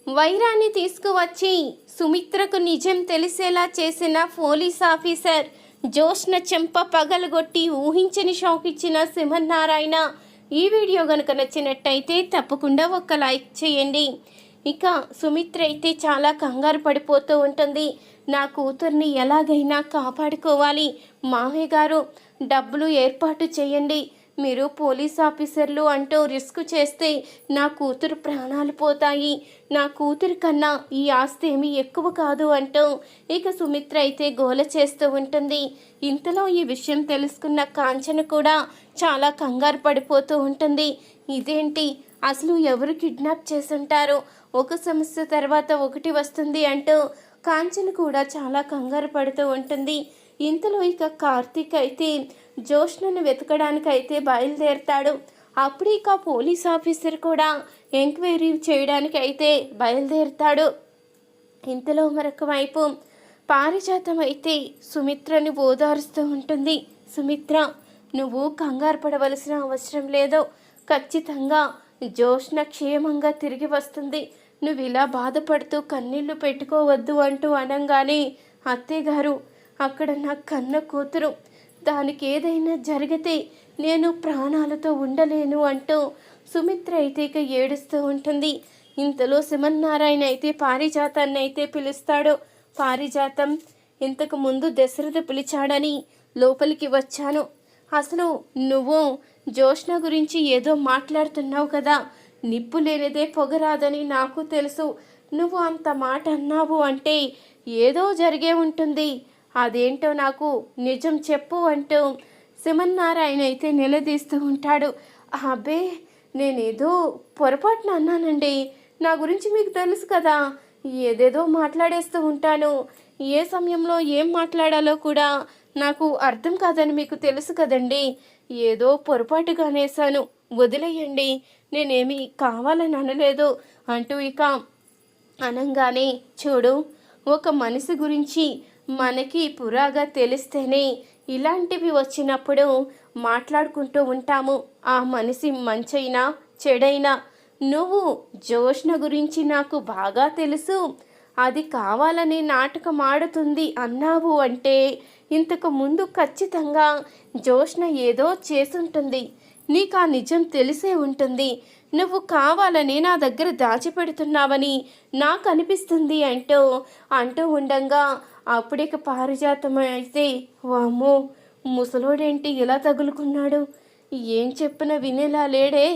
వైరాన్ని తీసుకువచ్చి సుమిత్రకు నిజం తెలిసేలా చేసిన పోలీస్ ఆఫీసర్ జోష్న చెంప పగలగొట్టి ఊహించని షాక్ ఇచ్చిన సింహనారాయణ. ఈ వీడియో కనుక నచ్చినట్టయితే తప్పకుండా ఒక లైక్ చేయండి. ఇక సుమిత్ర అయితే చాలా కంగారు పడిపోతూ ఉంటుంది. నా కూతుర్ని ఎలాగైనా కాపాడుకోవాలి, మావయ్య గారు డబ్బులు ఏర్పాటు చేయండి, మీరు పోలీస్ ఆఫీసర్లు అంటూ రిస్క్ చేస్తే నా కూతురు ప్రాణాలు పోతాయి, నా కూతురి కన్నా ఈ ఆస్తి ఏమీ ఎక్కువ కాదు అంటూ ఇక సుమిత్ర అయితే గోల చేస్తూ ఉంటుంది. ఇంతలో ఈ విషయం తెలుసుకున్న కాంచన కూడా చాలా కంగారు పడిపోతూ ఉంటుంది. ఇదేంటి, అసలు ఎవరు కిడ్నాప్ చేసుంటారు, ఒక సమస్య తర్వాత ఒకటి వస్తుంది అంటూ కాంచన కూడా చాలా కంగారు పడుతూ ఉంటుంది. ఇంతలో ఇక కార్తీక్ అయితే జోష్నను వెతకడానికి అయితే బయలుదేరుతాడు. అప్పుడు ఇక పోలీస్ ఆఫీసర్ కూడా ఎంక్వైరీ చేయడానికి అయితే బయలుదేరుతాడు. ఇంతలో మరొక వైపు పారిజాతం అయితే సుమిత్రని ఓదారుస్తూ ఉంటుంది. సుమిత్ర, నువ్వు కంగారు పడవలసిన అవసరం లేదు, ఖచ్చితంగా జోష్న క్షేమంగా తిరిగి వస్తుంది, నువ్వు ఇలా బాధపడుతూ కన్నీళ్లు పెట్టుకోవద్దు అంటూ అనగానే, అత్తయ్య గారు అక్కడ నా కన్న కూతురు, దానికి ఏదైనా జరిగితే నేను ప్రాణాలతో ఉండలేను అంటూ సుమిత్ర అయితే ఇక ఏడుస్తూ ఉంటుంది. ఇంతలో సింహనారాయణ అయితే పారిజాతాన్ని అయితే పిలుస్తాడు. పారిజాతం, ఇంతకు ముందు దశరథ పిలిచాడని లోపలికి వచ్చాను. అసలు నువ్వు జోష్న గురించి ఏదో మాట్లాడుతున్నావు కదా, నిప్పు లేనిదే పొగరాదని నాకు తెలుసు, నువ్వు అంత మాట అన్నావు అంటే ఏదో జరిగే ఉంటుంది, అదేంటో నాకు నిజం చెప్పు అంటూ సింహనారాయణ అయితే నిలదీస్తూ ఉంటాడు. అబ్బే, నేనేదో పొరపాటున అన్నానండి, నా గురించి మీకు తెలుసు కదా, ఏదేదో మాట్లాడేస్తూ ఉంటాను, ఏ సమయంలో ఏం మాట్లాడాలో కూడా నాకు అర్థం కాదని మీకు తెలుసు కదండి, ఏదో పొరపాటుగా అనేసాను, వదిలేయండి, నేనేమి కావాలని అనలేదు అంటూ ఇక అనంగానే, చూడు, ఒక మనిషి గురించి మనకి పురాగా తెలిస్తేనే ఇలాంటివి వచ్చినప్పుడు మాట్లాడుకుంటూ ఉంటాము. ఆ మనిషి మంచైనా చెడైనా, నువ్వు జోష్న గురించి నాకు బాగా తెలుసు, అది కావాలని నాటకం ఆడుతుంది అన్నావు అంటే ఇంతకు ముందు ఖచ్చితంగా జోష్న ఏదో చేసుంటుంది, నీకు ఆ నిజం తెలిసే ఉంటుంది, నువ్వు కావాలని నా దగ్గర దాచిపెడుతున్నావని నాకు అనిపిస్తుంది అంటూ ఉండంగా అప్పుడిక పారిజాతం అయితే, వామ్మో, ముసలోడేంటి ఇలా తగులుకున్నాడు, ఏం చెప్పినా వినేలా లేడే,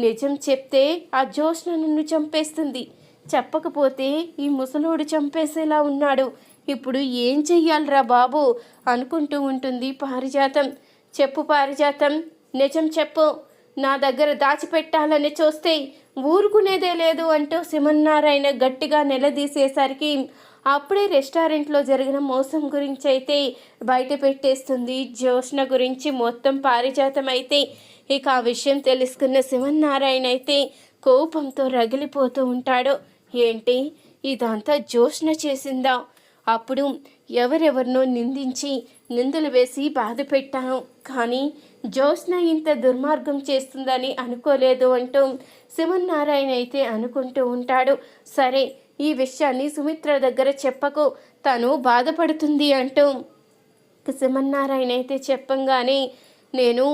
నిజం చెప్తే ఆ జోష్న నన్ను చంపేస్తుంది, చెప్పకపోతే ఈ ముసలోడు చంపేసేలా ఉన్నాడు, ఇప్పుడు ఏం చెయ్యాలరా బాబు అనుకుంటూ ఉంటుంది పారిజాతం. చెప్పు పారిజాతం, నిజం చెప్పు, నా దగ్గర దాచిపెట్టాలని చూస్తే ఊరుకునేదే లేదు అంటూ సింహనారాయణ గట్టిగా నిలదీసేసరికి అప్పుడే రెస్టారెంట్లో జరిగిన మోసం గురించి అయితే బయట పెట్టేస్తుంది. జోష్న గురించి మొత్తం పారిజాతం అయితే ఇక ఆ విషయం తెలుసుకున్న సింహనారాయణ అయితే కోపంతో రగిలిపోతూ ఉంటాడు. ఏంటి, ఇదంతా జోష్న చేసిందా, అప్పుడు ఎవరెవరినో నిందించి నిందలు వేసి బాధ పెట్టాను, కానీ జోష్న ఇంత దుర్మార్గం చేస్తుందని అనుకోలేదు అంటూ సింహనారాయణ అయితే అనుకుంటూ ఉంటాడు. సరే, ఈ విషయాన్ని సుమిత్ర దగ్గర చెప్పకు, తను బాధపడుతుంది అంటూ సింహనారాయణ అయితే చెప్పంగానే, నేను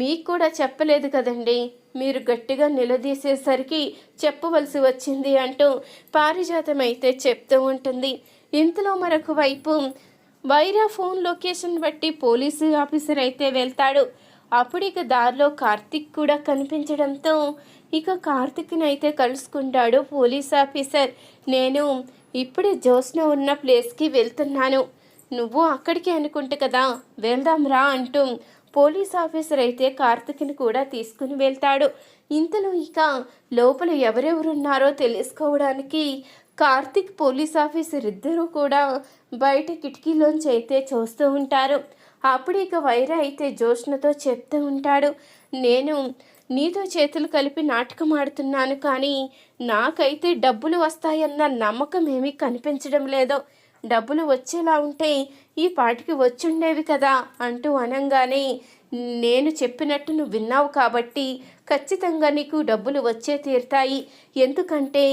మీకు కూడా చెప్పలేదు కదండి, మీరు గట్టిగా నిలదీసేసరికి చెప్పవలసి వచ్చింది అంటూ పారిజాతం అయితే చెప్తూ ఉంటుంది. ఇంతలో మరొక వైపు వైరా ఫోన్ లొకేషన్ బట్టి పోలీసు ఆఫీసర్ అయితే వెళ్తాడు. అప్పుడు ఇక దారిలో కార్తిక్ కూడా కనిపించడంతో ఇక కార్తిక్ని అయితే కలుసుకుంటాడు పోలీస్ ఆఫీసర్. నేను ఇప్పుడే జోష్న ఉన్న ప్లేస్కి వెళ్తున్నాను, నువ్వు అక్కడికి అనుకుంటే కదా, వెళ్దాం రా అంటూ పోలీస్ ఆఫీసర్ అయితే కార్తిక్ని కూడా తీసుకుని వెళ్తాడు. ఇంతలో ఇక లోపల ఎవరెవరున్నారో తెలుసుకోవడానికి కార్తిక్ పోలీస్ ఆఫీసర్ ఇద్దరూ కూడా బయట కిటికీలోంచి అయితే చూస్తూ ఉంటారు. అప్పుడు ఇక వైరా అయితే జోష్నతో చెప్తూ ఉంటాడు, నేను నీతో చేతులు కలిపి నాటకం ఆడుతున్నాను, కానీ నాకైతే డబ్బులు వస్తాయన్న నమ్మకం ఏమీ కనిపించడం లేదు, డబ్బులు వచ్చేలా ఉంటే ఈ పాటికి వచ్చుండేవి కదా అంటూ అనంగానే, నేను చెప్పినట్టు నువ్వు విన్నావు కాబట్టి ఖచ్చితంగా నీకు డబ్బులు వచ్చే తీరుతాయి. ఎందుకంటే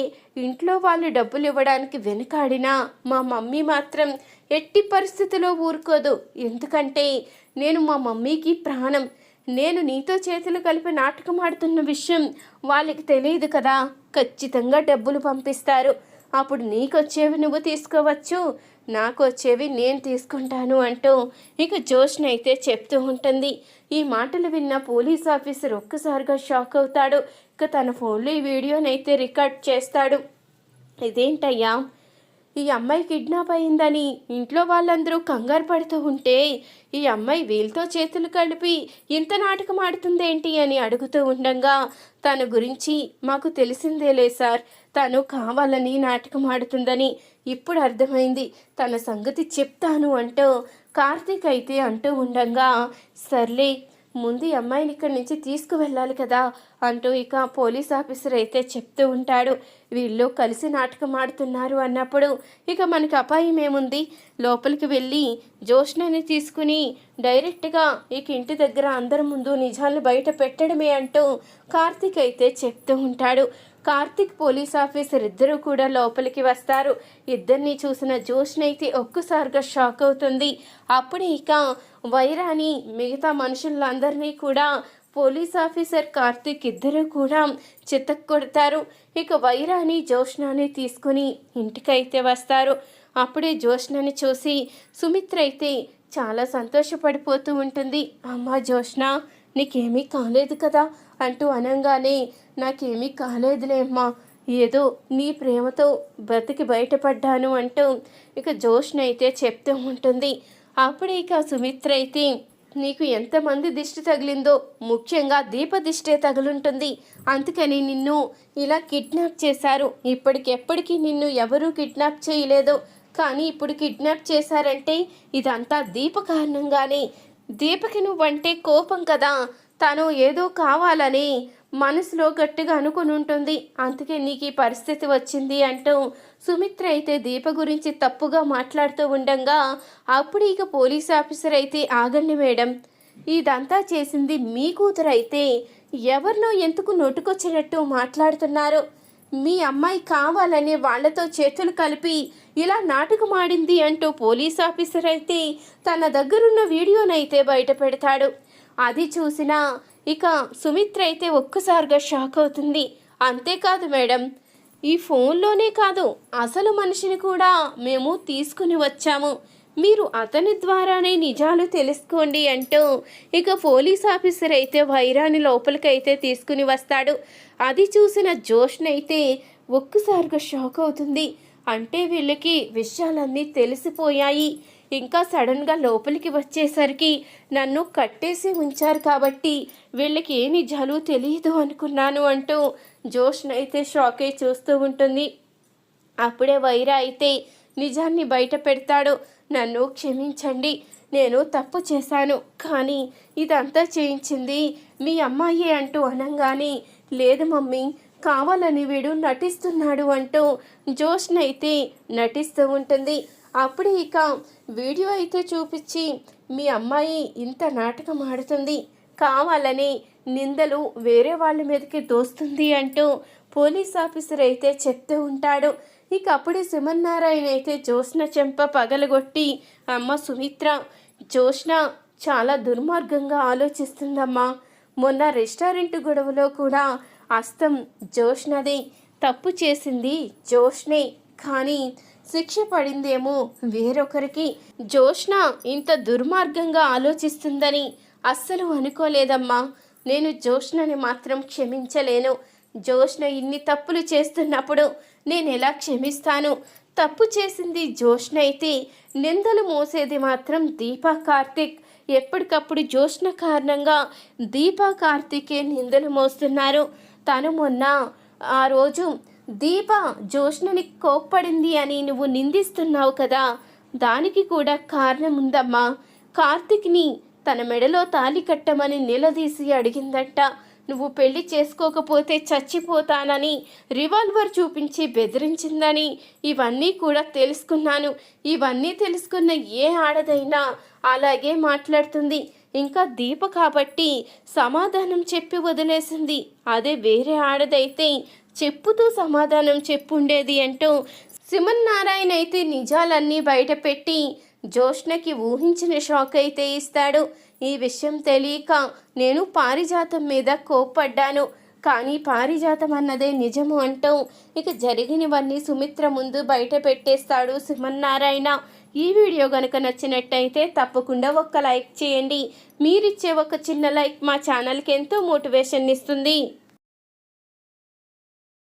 ఇంట్లో వాళ్ళు డబ్బులు ఇవ్వడానికి వెనుకాడినా మా మమ్మీ మాత్రం ఎట్టి పరిస్థితిలో ఊరుకోదు. ఎందుకంటే నేను మా మమ్మీకి ప్రాణం. నేను నీతో చేతులు కలిపి నాటకం ఆడుతున్న విషయం వాళ్ళకి తెలియదు కదా. ఖచ్చితంగా డబ్బులు పంపిస్తారు. అప్పుడు నీకొచ్చేవి నువ్వు తీసుకోవచ్చు, నాకు వచ్చేవి నేను తీసుకుంటాను అంటూ ఇక జోష్న అయితే చెప్తూ ఉంటుంది. ఈ మాటలు విన్న పోలీస్ ఆఫీసర్ ఒక్కసారిగా షాక్ అవుతాడు. ఇక తన ఫోన్లో ఈ వీడియోనైతే రికార్డ్ చేస్తాడు. ఇదేంటయ్యా, ఈ అమ్మాయి కిడ్నాప్ అయిందని ఇంట్లో వాళ్ళందరూ కంగారు పడుతూ ఉంటే ఈ అమ్మాయి వీళ్ళతో చేతులు కలిపి ఇంత నాటకం ఆడుతుందేంటి అని అడుగుతూ ఉండగా తన గురించి మాకు తెలిసిందేలే సార్, తను కావాలని నాటకం ఆడుతుందని ఇప్పుడు అర్థమైంది, తన సంగతి చెప్తాను అంటూ కార్తీక్ అయితే అంటూ ఉండగా సర్లే ముందు ఈ అమ్మాయిని ఇక్కడి నుంచి తీసుకువెళ్ళాలి కదా అంటూ ఇక పోలీస్ ఆఫీసర్ అయితే చెప్తూ ఉంటాడు. వీళ్ళు కలిసి నాటకం ఆడుతున్నారు అన్నప్పుడు ఇక మనకి అపాయం ఏముంది, లోపలికి వెళ్ళి జోష్నని తీసుకుని డైరెక్ట్గా ఇక ఇంటి దగ్గర అందరి ముందు నిజాలను బయట పెట్టడమే అంటూ కార్తీక్ అయితే చెప్తూ ఉంటాడు. కార్తీక్ పోలీస్ ఆఫీసర్ ఇద్దరు కూడా లోపలికి వస్తారు. ఇద్దరిని చూసిన జోష్న అయితే ఒక్కసారిగా షాక్ అవుతుంది. అప్పుడే ఇక వైరాని మిగతా మనుషులందరినీ కూడా పోలీస్ ఆఫీసర్ కార్తీక్ ఇద్దరు కూడా చితక్ కొడతారు. ఇక వైరాని జోష్నని తీసుకుని ఇంటికైతే వస్తారు. అప్పుడే జోష్నని చూసి సుమిత్ర అయితే చాలా సంతోషపడిపోతూ ఉంటుంది. అమ్మా జోష్న, నీకేమీ కాలేదు కదా అంటూ అనగానే నాకేమీ కాలేదులే అమ్మా, ఏదో నీ ప్రేమతో బ్రతికి బయటపడ్డాను అంటూ ఇక జోష్న అయితే చెప్తూ ఉంటుంది. అప్పుడే ఇక సుమిత్ర అయితే నీకు ఎంతమంది దిష్టి తగిలిందో, ముఖ్యంగా దీప దిష్టే తగులుంటుంది, అందుకని నిన్ను ఇలా కిడ్నాప్ చేశారు. ఇప్పటికెప్పటికీ నిన్ను ఎవరూ కిడ్నాప్ చేయలేదు, కానీ ఇప్పుడు కిడ్నాప్ చేశారంటే ఇదంతా దీప కారణంగానే. దీపకి నువ్వంటే కోపం కదా, తను ఏదో కావాలని మనసులో గట్టిగా అనుకుని ఉంటుంది, అందుకే నీకు ఈ పరిస్థితి వచ్చింది అంటూ సుమిత్ర అయితే దీప గురించి తప్పుగా మాట్లాడుతూ ఉండగా అప్పుడు ఇక పోలీస్ ఆఫీసర్ అయితే ఆగండి మేడం, ఇదంతా చేసింది మీ కూతురు అయితే ఎవరినో ఎందుకు నోటుకొచ్చినట్టు మాట్లాడుతున్నారు. మీ అమ్మాయి కావాలని వాళ్లతో చేతులు కలిపి ఇలా నాటకమాడింది అంటూ పోలీస్ ఆఫీసర్ అయితే తన దగ్గరున్న వీడియోనైతే బయట పెడతాడు. అది చూసిన ఇక సుమిత్ర అయితే ఒక్కసారిగా షాక్ అవుతుంది. అంతేకాదు మేడం, ఈ ఫోన్లోనే కాదు అసలు మనిషిని కూడా మేము తీసుకుని వచ్చాము, మీరు అతని ద్వారానే నిజాలు తెలుసుకోండి అంటూ ఇక పోలీస్ ఆఫీసర్ అయితే వైరాని లోపలికైతే తీసుకుని వస్తాడు. అది చూసిన జోష్న అయితే ఒక్కసారిగా షాక్ అవుతుంది. అంటే వీళ్ళకి విషయాలన్నీ తెలిసిపోయాయి, ఇంకా సడన్గా లోపలికి వచ్చేసరికి నన్ను కట్టేసి ఉంచారు కాబట్టి వీళ్ళకి ఏ నిజాలు తెలియదు అనుకున్నాను అంటూ జోష్న అయితే షాక్ అయి చూస్తూ ఉంటుంది. అప్పుడే వైరా అయితే నిజాన్ని బయట పెడతాడు. నన్ను క్షమించండి, నేను తప్పు చేశాను, కానీ ఇదంతా చేయించింది మీ అమ్మాయి అంటూ అనగానే లేదు మమ్మీ, కావాలని వీడు నటిస్తున్నాడు అంటూ జోష్న అయితే నటిస్తూ ఉంటుంది. అప్పుడు ఇక వీడియో అయితే చూపించి మీ అమ్మాయి ఇంత నాటకం ఆడుతుంది, కావాలని నిందలు వేరే వాళ్ళ మీదకి దోస్తుంది అంటూ పోలీస్ ఆఫీసర్ అయితే చెప్తూ ఉంటాడు. ఇక అప్పుడే సుమన్నారాయణ అయితే జోష్న చెంప పగలగొట్టి అమ్మ సుమిత్ర, జోష్న చాలా దుర్మార్గంగా ఆలోచిస్తుందమ్మా, మొన్న రెస్టారెంట్ గొడవలో కూడా అస్తం జోష్నదే, తప్పు చేసింది జోష్నే, కానీ శిక్ష పడిందేమో వేరొకరికి. జోష్న ఇంత దుర్మార్గంగా ఆలోచిస్తుందని అస్సలు అనుకోలేదమ్మా, నేను జోష్నని మాత్రం క్షమించలేను. జోష్న ఇన్ని తప్పులు చేస్తున్నప్పుడు నేను ఎలా క్షమిస్తాను? తప్పు చేసింది జోష్న అయితే నిందలు మోసేది మాత్రం దీపా కార్తిక్. ఎప్పటికప్పుడు జోష్న కారణంగా దీపా కార్తికే నిందలు మోస్తున్నారు. తను మొన్న ఆ రోజు దీప జోష్నని కోప్పడింది అని నువ్వు నిందిస్తున్నావు కదా, దానికి కూడా కారణం ఉందమ్మా. కార్తిక్ని తన మెడలో తాళి కట్టమని నిలదీసి అడిగిందట. నువ్వు పెళ్లి చేసుకోకపోతే చచ్చిపోతానని రివాల్వర్ చూపించి బెదిరించిందని ఇవన్నీ కూడా తెలుసుకున్నాను. ఇవన్నీ తెలుసుకున్న ఏ ఆడదైనా అలాగే మాట్లాడుతుంది. ఇంకా దీప కాబట్టి సమాధానం చెప్పి వదిలేసింది. అదే వేరే ఆడదైతే చెప్పుతూ సమాధానం చెప్పుండేది అంటూ సుమన్ నారాయణ అయితే నిజాలన్నీ బయటపెట్టి జోష్నకి ఊహించిన షాక్ అయితే ఇస్తాడు. ఈ విషయం తెలియక నేను పారిజాతం మీద కోప్పడ్డాను, కానీ పారిజాతం అన్నదే నిజము అంటూ ఇక జరిగినవన్నీ సుమిత్ర ముందు బయట పెట్టేస్తాడు సుమన్ నారాయణ. ఈ వీడియో కనుక నచ్చినట్టయితే తప్పకుండా ఒక్క లైక్ చేయండి. మీరిచ్చే ఒక చిన్న లైక్ మా ఛానల్కి ఎంతో మోటివేషన్ ఇస్తుంది.